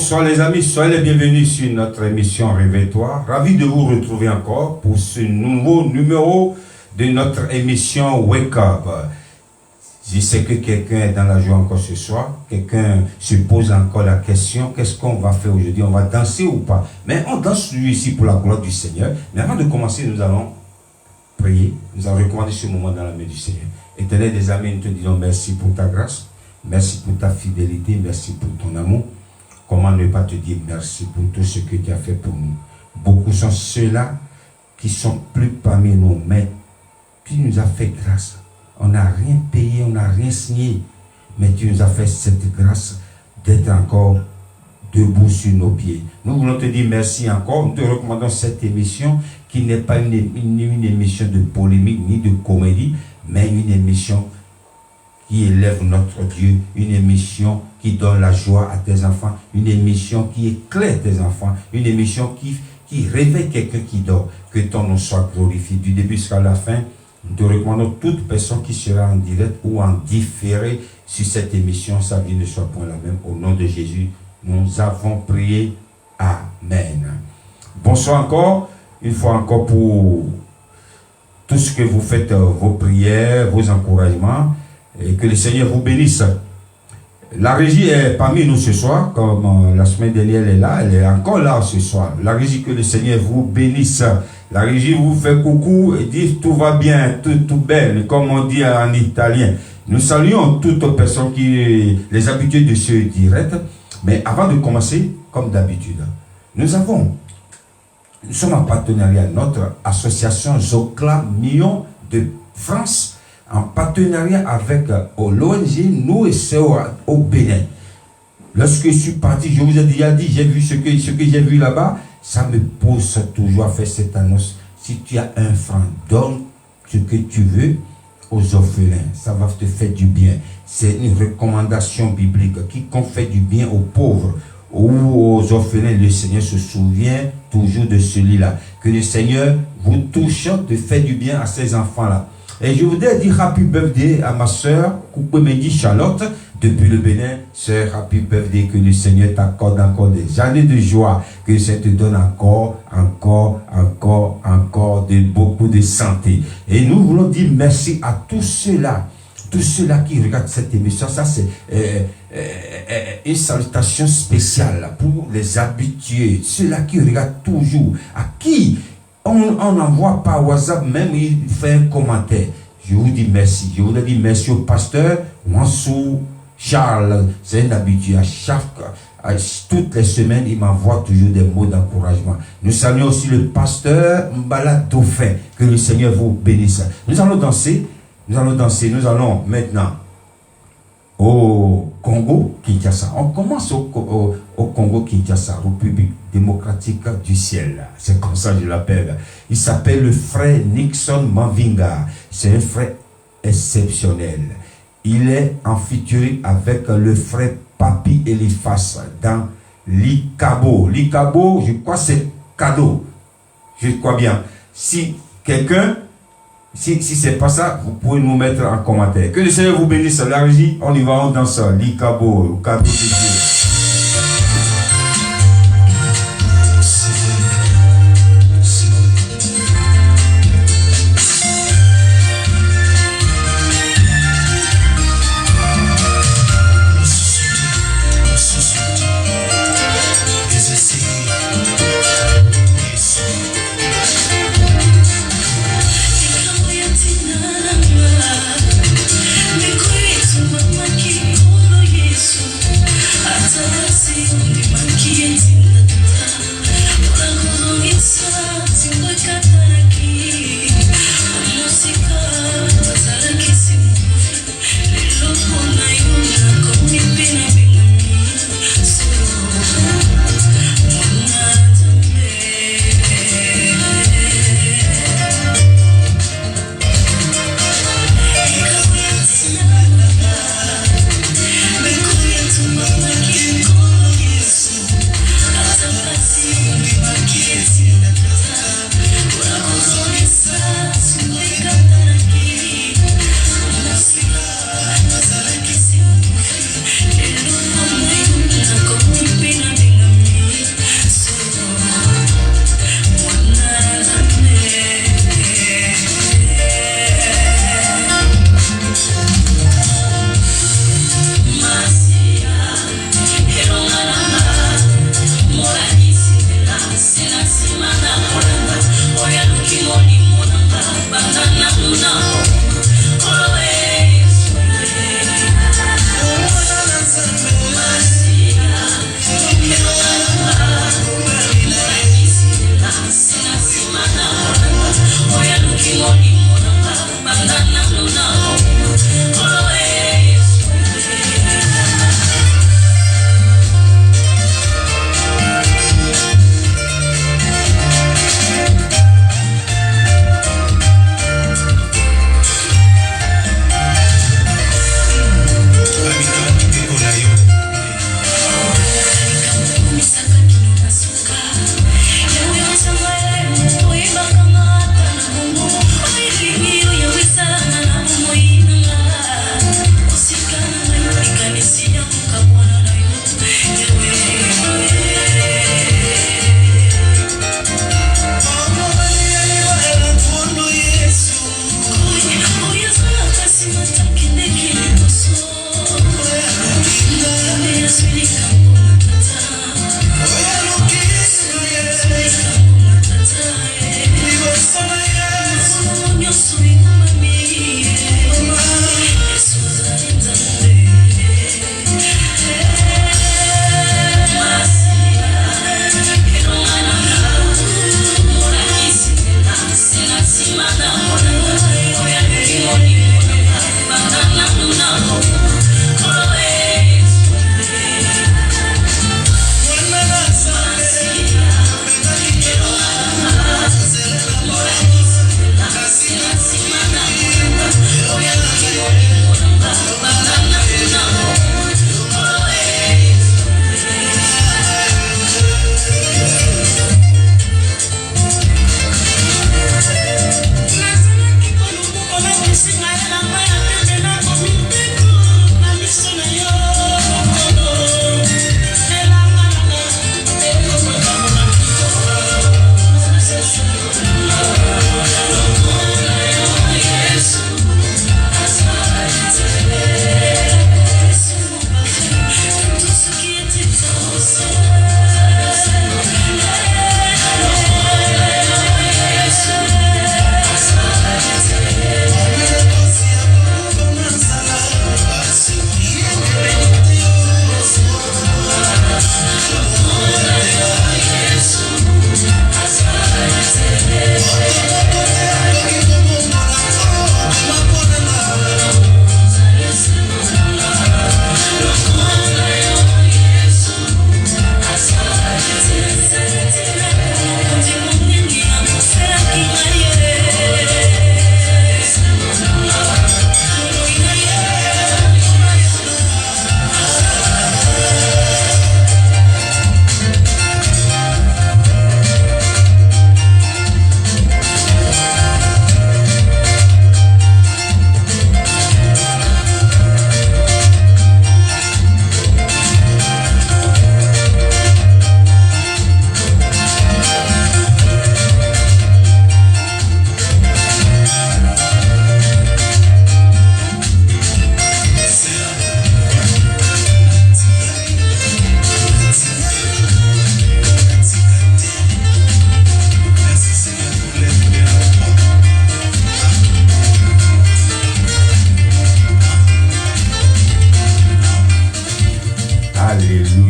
Bonsoir les amis, soyez les bienvenus sur notre émission Réveille-toi. Ravi de vous retrouver encore pour ce nouveau numéro de notre émission Wake Up. Je sais que quelqu'un est dans la joie encore ce soir. Quelqu'un se pose encore la question, qu'est-ce qu'on va faire aujourd'hui? On va danser ou pas? Mais on danse ici pour la gloire du Seigneur. Mais avant de commencer, nous allons prier. Nous allons recommander ce moment dans la main du Seigneur. Éternel des amis, nous te disons merci pour ta grâce. Merci pour ta fidélité. Merci pour ton amour. Comment ne pas te dire merci pour tout ce que tu as fait pour nous. Beaucoup sont ceux-là qui sont plus parmi nous, mais tu nous as fait grâce. On n'a rien payé, on n'a rien signé, mais tu nous as fait cette grâce d'être encore debout sur nos pieds. Nous voulons te dire merci encore. Nous te recommandons cette émission qui n'est pas une émission de polémique ni de comédie, mais une émission qui élève notre Dieu, une émission qui donne la joie à tes enfants, une émission qui éclaire tes enfants, une émission qui réveille quelqu'un qui dort. Que ton nom soit glorifié du début jusqu'à la fin. Nous te recommandons toute personne qui sera en direct ou en différé sur cette émission, sa vie ne soit point la même. Au nom de Jésus, nous avons prié. Amen. Bonsoir encore, une fois encore pour tout ce que vous faites, vos prières, vos encouragements. Et que le Seigneur vous bénisse. La régie est parmi nous ce soir, comme la semaine dernière elle est là, elle est encore là ce soir. La régie, que le Seigneur vous bénisse. La régie vous fait coucou et dit tout va bien, tout belle, comme on dit en italien. Nous saluons toutes personnes qui les habitués de ce direct. Mais avant de commencer, comme d'habitude, nous sommes en partenariat, notre association Zocla Million de France, en partenariat avec l'ONG Nous et Sœurs au Bénin. Lorsque je suis parti, je vous ai déjà dit, j'ai vu ce que j'ai vu là-bas, ça me pousse toujours à faire cette annonce. Si tu as un franc, donne ce que tu veux aux orphelins, ça va te faire du bien. C'est une recommandation biblique. Quiconque fait du bien aux pauvres ou aux orphelins, le Seigneur se souvient toujours de celui-là. Que le Seigneur vous touche de faire du bien à ces enfants-là. Et je voudrais dire Happy Birthday à ma soeur, Koupemedi Charlotte, depuis le Bénin. Sœur, Happy Birthday, que le Seigneur t'accorde encore des années de joie, que le Seigneur te donne encore de beaucoup de santé. Et nous voulons dire merci à tous ceux-là qui regardent cette émission. Ça, c'est une salutation spéciale pour les habitués, ceux-là qui regardent toujours, à qui on envoie par WhatsApp, même il fait un commentaire. Je vous dis merci. Je voudrais dire merci au pasteur Wansou Charles. C'est un habitué. Toutes les semaines, il m'envoie toujours des mots d'encouragement. Nous saluons aussi le pasteur Mbala Dauphin. Que le Seigneur vous bénisse. Nous allons danser. Nous allons maintenant au Congo-Kinshasa. On commence au Congo-Kinshasa, République démocratique du ciel. C'est comme ça que je l'appelle. Il s'appelle le frère Nixon Mavinga. C'est un frère exceptionnel. Il est en featuring avec le frère Papi Eliphas dans Likabo. Likabo, je crois c'est cadeau. Je crois bien. Si quelqu'un... Si c'est pas ça, vous pouvez nous mettre en commentaire. Que le Seigneur vous bénisse. La régie, on y va, on danse. Likabo, le cadeau de Dieu. Mama ki, oh, Yesu.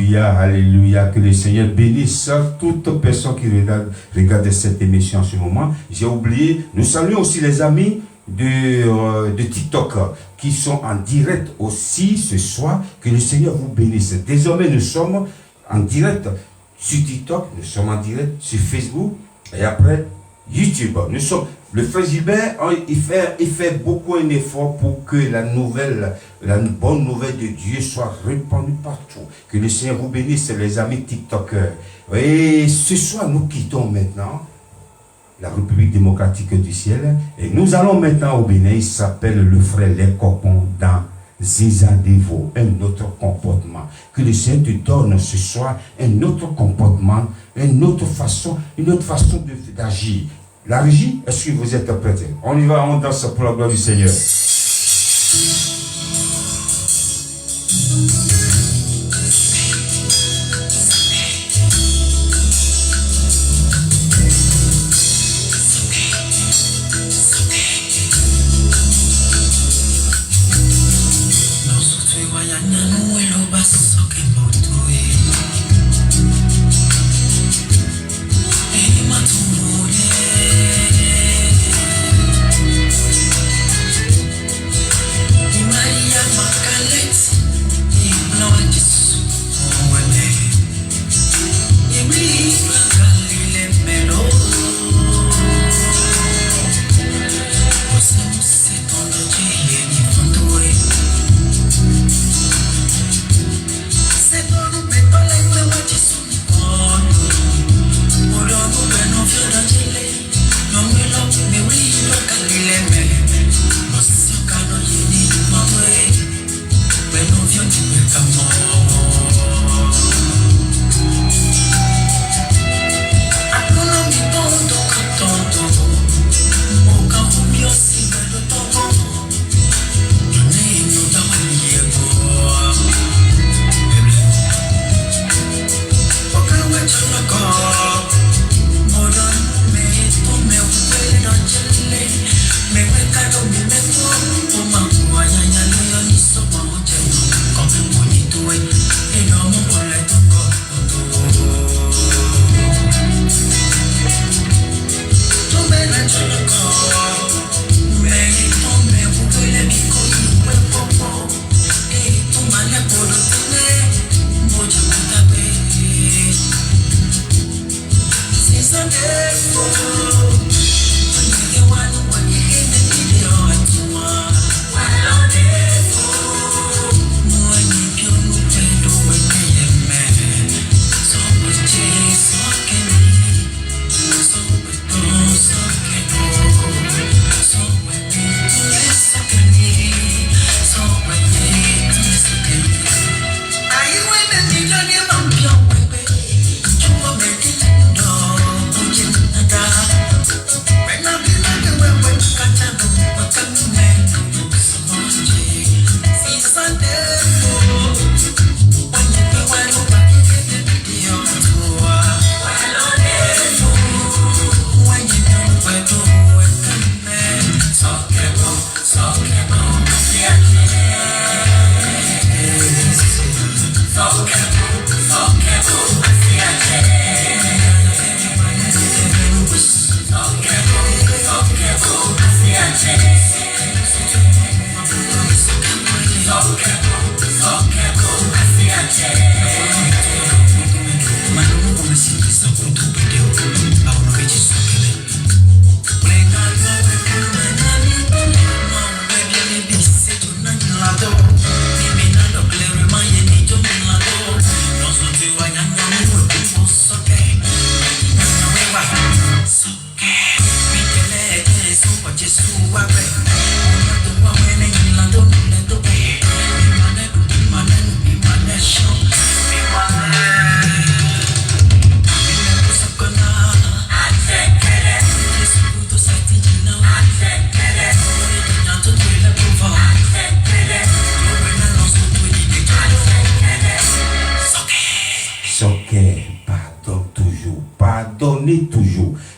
Alléluia, alléluia. Que le Seigneur bénisse toute personne qui regarde cette émission en ce moment. J'ai oublié, nous saluons aussi les amis de TikTok qui sont en direct aussi ce soir. Que le Seigneur vous bénisse. Désormais, nous sommes en direct sur TikTok, nous sommes en direct sur Facebook et après YouTube. Nous sommes, le frère Gilbert, il fait beaucoup un effort pour que la bonne nouvelle de Dieu soit répandue partout. Que le Seigneur vous bénisse, les amis TikTokers. Et ce soir, nous quittons maintenant la République démocratique du ciel et nous allons maintenant au Bénin. Il s'appelle le frère Les Copons dans Zizadevo, un autre comportement. Que le Seigneur te donne ce soir un autre comportement, une autre façon d'agir. La régie, est-ce que vous êtes prêts? On y va, on danse pour la gloire du Seigneur.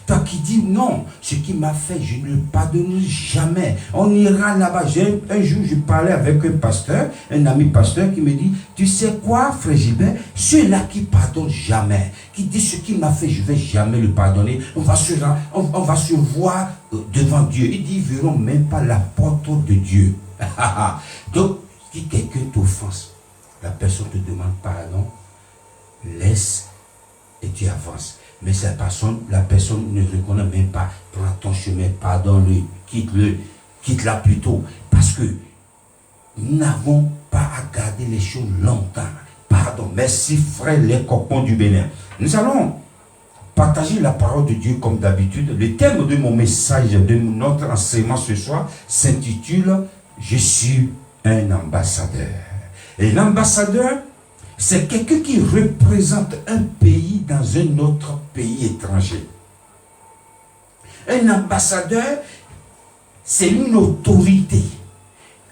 Toi qui dis non, ce qu'il m'a fait, je ne le pardonnerai jamais. On ira là-bas. Un jour, je parlais avec un pasteur, un ami pasteur qui me dit, tu sais quoi, frère Gilbert, ceux-là qui pardonnent jamais, qui disent ce qu'il m'a fait, je ne vais jamais le pardonner. On va se voir devant Dieu. Il dit, ils ne verront même pas la porte de Dieu. Donc, si quelqu'un t'offense, la personne te demande pardon, laisse et tu avances. Mais la personne ne reconnaît même pas. Prends ton chemin, pardonne-le, quitte-la plutôt. Parce que nous n'avons pas à garder les choses longtemps. Pardon. Merci frère les cocons du Bénin. Nous allons partager la parole de Dieu comme d'habitude. Le thème de mon message, de notre enseignement ce soir, s'intitule « Je suis un ambassadeur ». Et l'ambassadeur, c'est quelqu'un qui représente un pays dans un autre pays étranger. Un ambassadeur, c'est une autorité.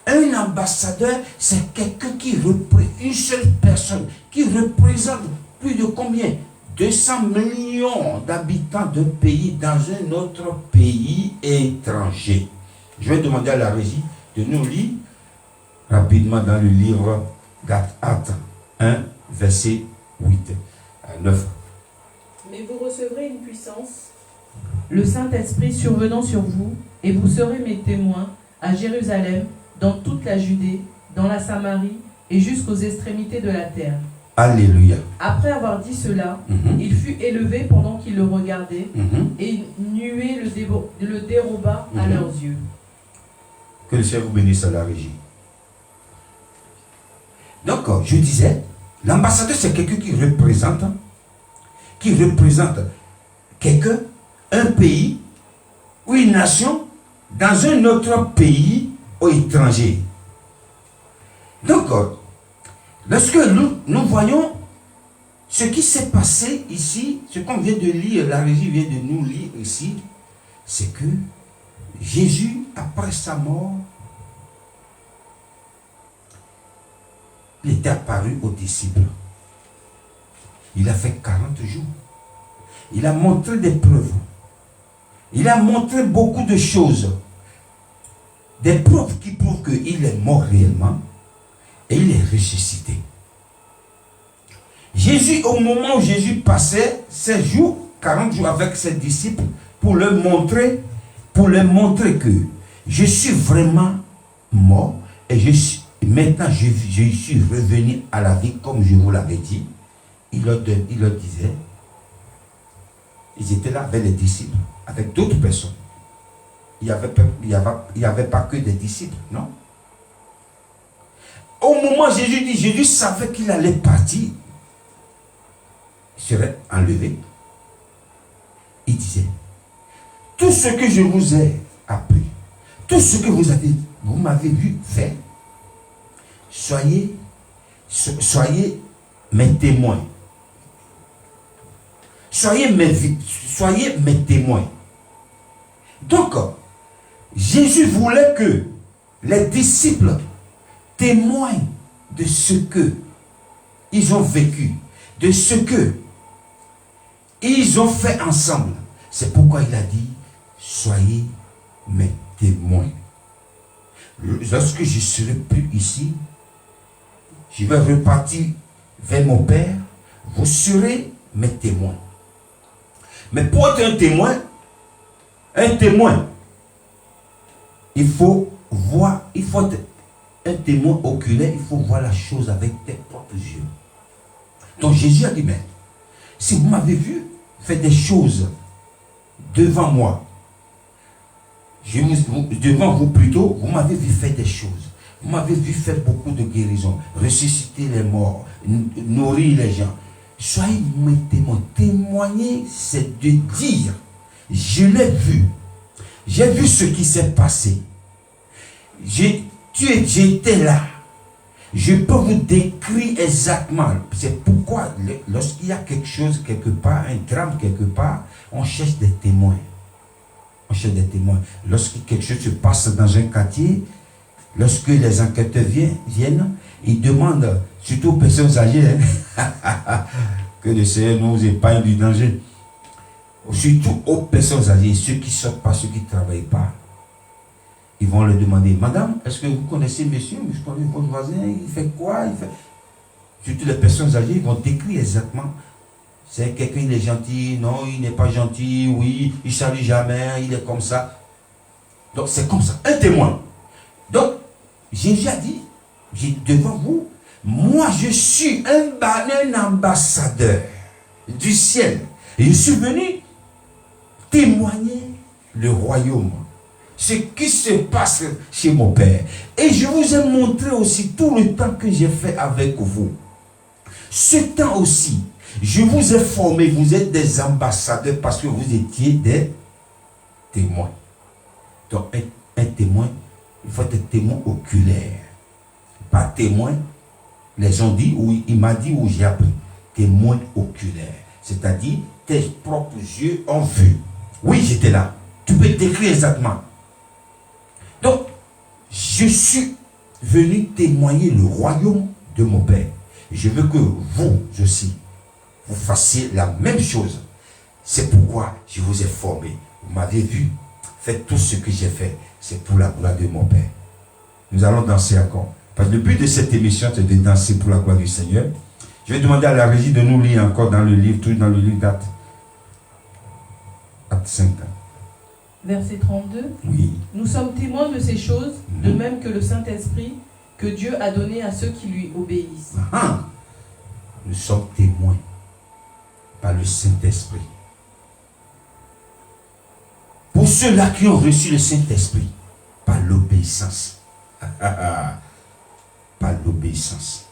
Un ambassadeur, c'est quelqu'un qui représente, une seule personne, qui représente plus de combien? 200 millions d'habitants d'un pays dans un autre pays étranger. Je vais demander à la régie de nous lire rapidement dans le livre d'Actes 1, verset 8 à 9. Mais vous recevrez une puissance, le Saint-Esprit survenant sur vous, et vous serez mes témoins à Jérusalem, dans toute la Judée, dans la Samarie et jusqu'aux extrémités de la terre. Alléluia. Après avoir dit cela, il fut élevé pendant qu'ils le regardaient, et une nuée le déroba à leurs yeux. Que le Seigneur vous bénisse à la régie. Donc, je disais, l'ambassadeur, c'est quelqu'un qui représente quelqu'un, un pays ou une nation dans un autre pays ou étranger. Donc, lorsque nous voyons ce qui s'est passé ici, ce qu'on vient de lire, la régie vient de nous lire ici, c'est que Jésus, après sa mort, il était apparu aux disciples. Il a fait 40 jours. Il a montré des preuves. Il a montré beaucoup de choses. Des preuves qui prouvent qu'il est mort réellement et il est ressuscité. Jésus, au moment où Jésus passait ces jours, 40 jours avec ses disciples, pour leur montrer que je suis vraiment mort et maintenant je suis revenu à la vie comme je vous l'avais dit. Il leur disait, ils étaient là avec les disciples, avec d'autres personnes. Il n'y avait pas que des disciples, non? Au moment où Jésus savait qu'il allait partir, il serait enlevé. Il disait, tout ce que je vous ai appris, tout ce que vous m'avez vu faire, soyez mes témoins. Soyez mes témoins. Donc, Jésus voulait que les disciples témoignent de ce que ils ont vécu, de ce que ils ont fait ensemble. C'est pourquoi il a dit, soyez mes témoins. Lorsque je serai plus ici, je vais repartir vers mon Père, vous serez mes témoins. Mais pour être un témoin, il faut être un témoin oculaire, il faut voir la chose avec tes propres yeux. Donc Jésus a dit, mais si vous m'avez vu faire des choses devant moi, devant vous plutôt, vous m'avez vu faire des choses. Vous m'avez vu faire beaucoup de guérisons, ressusciter les morts, nourrir les gens. Soyez mes témoins. Témoigner, c'est de dire, je l'ai vu. J'ai vu ce qui s'est passé. J'étais là. Je peux vous décrire exactement. C'est pourquoi, lorsqu'il y a quelque chose quelque part, un drame quelque part, on cherche des témoins. On cherche des témoins. Lorsque quelque chose se passe dans un quartier, lorsque les enquêteurs viennent, ils demandent, surtout aux personnes âgées, que le Seigneur nous épargne du danger. surtout aux personnes âgées, ceux qui ne sortent pas, ceux qui ne travaillent pas, ils vont leur demander, madame, est-ce que vous connaissez monsieur, je connais votre voisin, il fait quoi, il fait... Surtout les personnes âgées, ils vont décrire exactement. C'est quelqu'un, il est gentil, non, il n'est pas gentil, oui, il ne salue jamais, il est comme ça. Donc c'est comme ça, un témoin. Donc, Jésus a dit, devant vous, moi je suis un ambassadeur du ciel. Et je suis venu témoigner le royaume, ce qui se passe chez mon Père. Et je vous ai montré aussi tout le temps que j'ai fait avec vous. Ce temps aussi, je vous ai formé, vous êtes des ambassadeurs parce que vous étiez des témoins. Donc un témoin, il faut être témoin oculaire. Pas témoin, les gens disent, ou il m'a dit, ou j'ai appris. Témoin oculaire. C'est-à-dire, tes propres yeux ont vu. Oui, j'étais là. Tu peux décrire exactement. Donc, je suis venu témoigner le royaume de mon Père. Je veux que vous aussi, vous fassiez la même chose. C'est pourquoi je vous ai formé. Vous m'avez vu. Faites tout ce que j'ai fait. C'est pour la gloire de mon Père. Nous allons danser encore. Parce que le but de cette émission, c'est de danser pour la gloire du Seigneur. Je vais demander à la régie de nous lire encore dans le livre, tout dans le livre d'Actes. Acte 5. Verset 32. Oui. Nous sommes témoins de ces choses, de même que le Saint-Esprit que Dieu a donné à ceux qui lui obéissent. Ah, nous sommes témoins par le Saint-Esprit. Pour ceux-là qui ont reçu le Saint-Esprit, par l'obéissance. Par l'obéissance.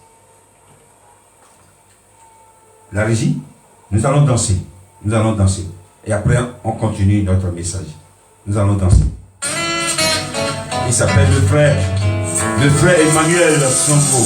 La régie, nous allons danser. Nous allons danser. Et après, on continue notre message. Nous allons danser. Il s'appelle le frère Emmanuel Sonko.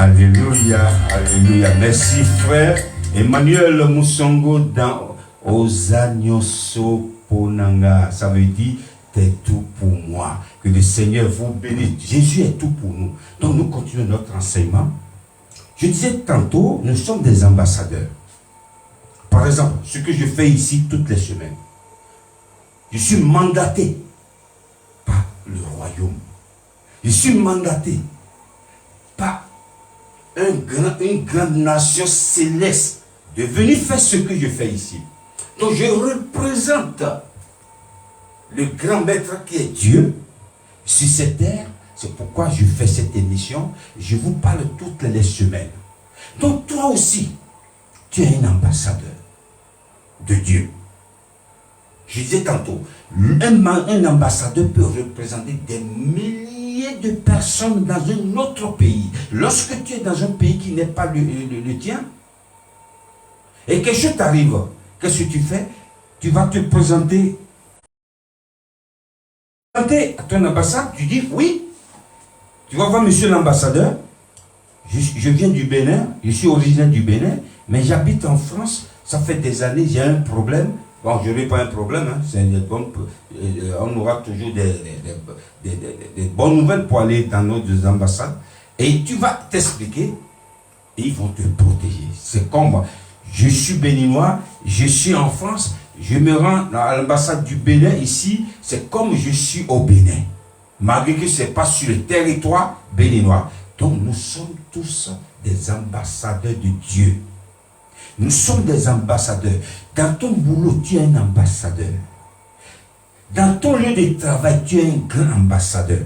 Alléluia, alléluia. Merci frère Emmanuel Moussongo dans Ozanyoso Ponanga. Ça veut dire t'es tout pour moi. Que le Seigneur vous bénisse. Jésus est tout pour nous. Donc nous continuons notre enseignement. Je disais tantôt, nous sommes des ambassadeurs. Par exemple, ce que je fais ici toutes les semaines. Je suis mandaté par le royaume. Je suis mandaté par une grande nation céleste de venir faire ce que je fais ici. Donc je représente le grand maître qui est Dieu sur cette terre. C'est pourquoi je fais cette émission. Je vous parle toutes les semaines. Donc toi aussi, tu es un ambassadeur de Dieu. Je disais tantôt, un ambassadeur peut représenter des milliers de personnes dans un autre pays. Lorsque tu es dans un pays qui n'est pas le tien, et quelque chose t'arrive, qu'est-ce que tu fais? Tu vas te présenter à ton ambassade, tu dis oui. Tu vas voir monsieur l'ambassadeur, je viens du Bénin, je suis originaire du Bénin, mais j'habite en France, ça fait des années, j'ai un problème. Bon, je n'ai pas un problème, hein. On aura toujours des bonnes nouvelles pour aller dans nos ambassades. Et tu vas t'expliquer et ils vont te protéger. C'est comme je suis béninois, je suis en France, je me rends à l'ambassade du Bénin ici, c'est comme je suis au Bénin. Malgré que ce n'est pas sur le territoire béninois. Donc nous sommes tous des ambassadeurs de Dieu. Nous sommes des ambassadeurs. Dans ton boulot, tu es un ambassadeur. Dans ton lieu de travail, tu es un grand ambassadeur.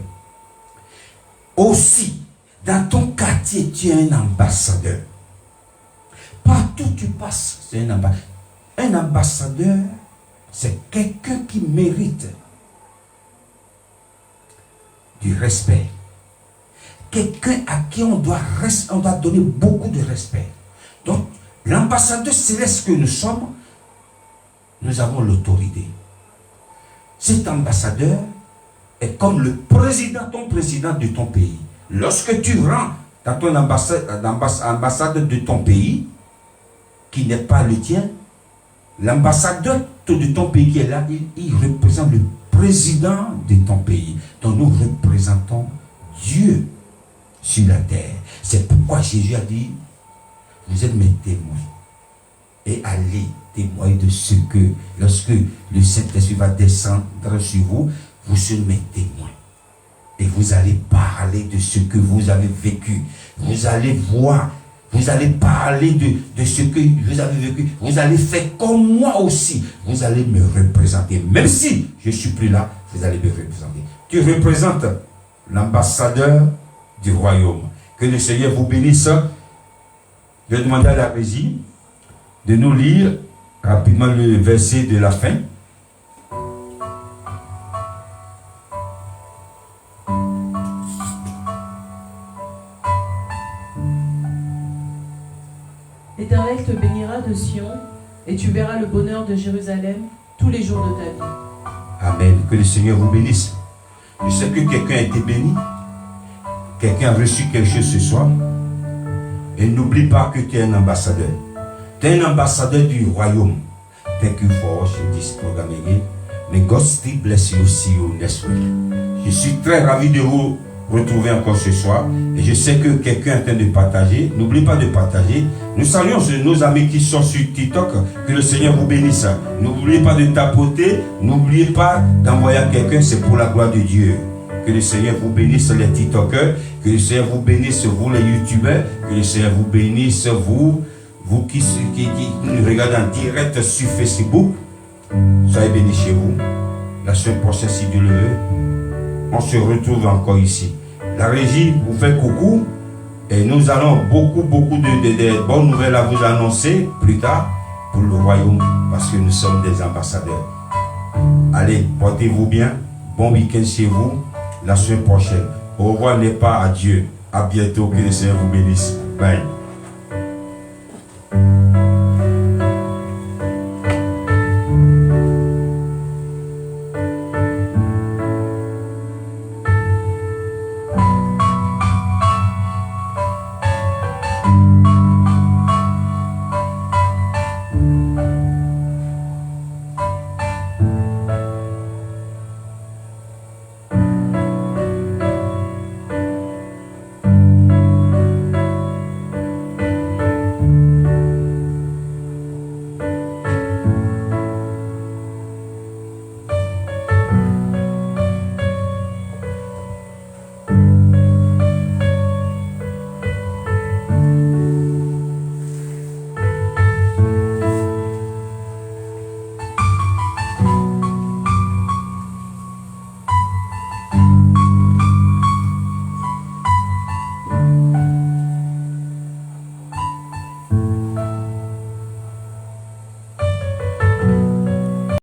Aussi, dans ton quartier, tu es un ambassadeur. Partout où tu passes, c'est un ambassadeur. Un ambassadeur, c'est quelqu'un qui mérite du respect. Quelqu'un à qui on doit donner beaucoup de respect. Donc, l'ambassadeur céleste que nous sommes, nous avons l'autorité. Cet ambassadeur est comme le président, ton président de ton pays. Lorsque tu rentres dans ton ambassade de ton pays, qui n'est pas le tien, l'ambassadeur de ton pays qui est là, il représente le président de ton pays. Donc nous représentons Dieu sur la terre. C'est pourquoi Jésus a dit, vous êtes mes témoins. Et allez témoigner de ce que, lorsque le Saint-Esprit va descendre sur vous, vous serez mes témoins. Et vous allez parler de ce que vous avez vécu. Vous allez voir, vous allez parler de ce que vous avez vécu. Vous allez faire comme moi aussi. Vous allez me représenter. Même si je ne suis plus là, vous allez me représenter. Tu représentes l'ambassadeur du royaume. Que le Seigneur vous bénisse. Je vais demander à la régie de nous lire rapidement le verset de la fin. L'Éternel te bénira de Sion, et tu verras le bonheur de Jérusalem tous les jours de ta vie. Amen. Que le Seigneur vous bénisse. Je sais que quelqu'un a été béni. Quelqu'un a reçu quelque chose ce soir. Et n'oublie pas que tu es un ambassadeur. Tu es un ambassadeur du royaume. Thank you for watching this program again. May God still bless you. See you next week. Je suis très ravi de vous retrouver encore ce soir. Et je sais que quelqu'un est en train de partager. N'oublie pas de partager. Nous saluons nos amis qui sont sur TikTok. Que le Seigneur vous bénisse. N'oubliez pas de tapoter. N'oubliez pas d'envoyer à quelqu'un. C'est pour la gloire de Dieu. Que le Seigneur vous bénisse les TikTokers. Que le Seigneur vous bénisse vous les YouTubers. Que le Seigneur vous bénisse vous qui nous regardez en direct sur Facebook. Soyez bénis chez vous. La semaine prochaine, si Dieu le veut, on se retrouve encore ici. La régie vous fait coucou. Et nous allons beaucoup de bonnes nouvelles à vous annoncer plus tard pour le royaume. Parce que nous sommes des ambassadeurs. Allez, portez-vous bien. Bon week-end chez vous. La semaine prochaine. Au revoir, n'est pas à Dieu. À bientôt. Que le Seigneur vous bénisse. Bye.